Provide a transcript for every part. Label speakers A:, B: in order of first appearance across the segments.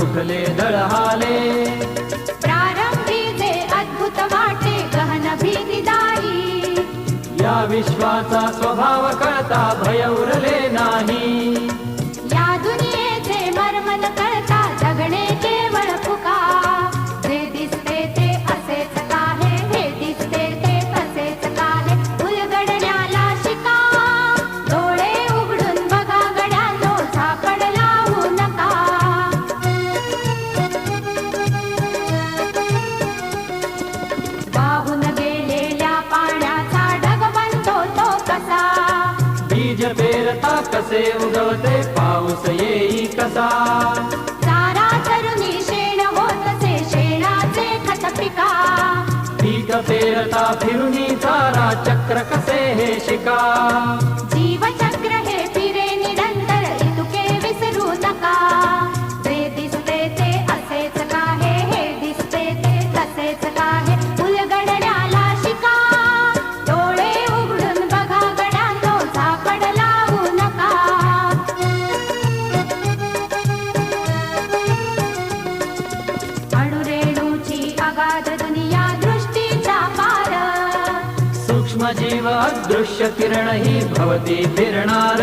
A: कुठले दळहाले.
B: प्रारंभी जे अद्भुत वाटे गहन भीतीदायी,
A: या विश्वाचा स्वभाव कळता भय उरले नाही.
B: या दुनियेचे मर्म न कळता जगणे केवळ फुका. जे दिसते ते असेच काहे, हे दिसते ते तसेच काहे, उलगडण्याला शिका. डोळे उघडून बघा गड्यांनो, झापड लावू नका. वाहून गेलेल्या पाण्याचा ढग बनतो तो कसा.
A: बीज पेरता कसे उगवते पाऊस येई कसा.
B: चारा चरुनी शेण होतसे शेणाचे खत पिका.
A: पीक पेरता फिरुनी चारा चक्र कसे हे शिका.
B: जीवचक्र हे फिरे निरंतर इतुके विसरू नका. जे दिसते ते असेच काहे, हे दिसते ते तसेच काहे, उलगडण्याला शिका. डोळे उघडून बघा गड्यांनो, झापड लावू नका. अणुरेणूची अगाध दुनिया दृष्टीचा पार.
A: सूक्ष्म जीव अदृश्य किरण ही भवती फिरणार.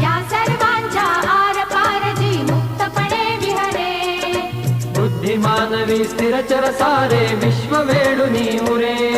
B: या सर्वांच्या आरपार जी मुक्तपणे विहरे.
A: बुद्धिमानवी स्थिरचर सारे विश्व वेडुनी उरे.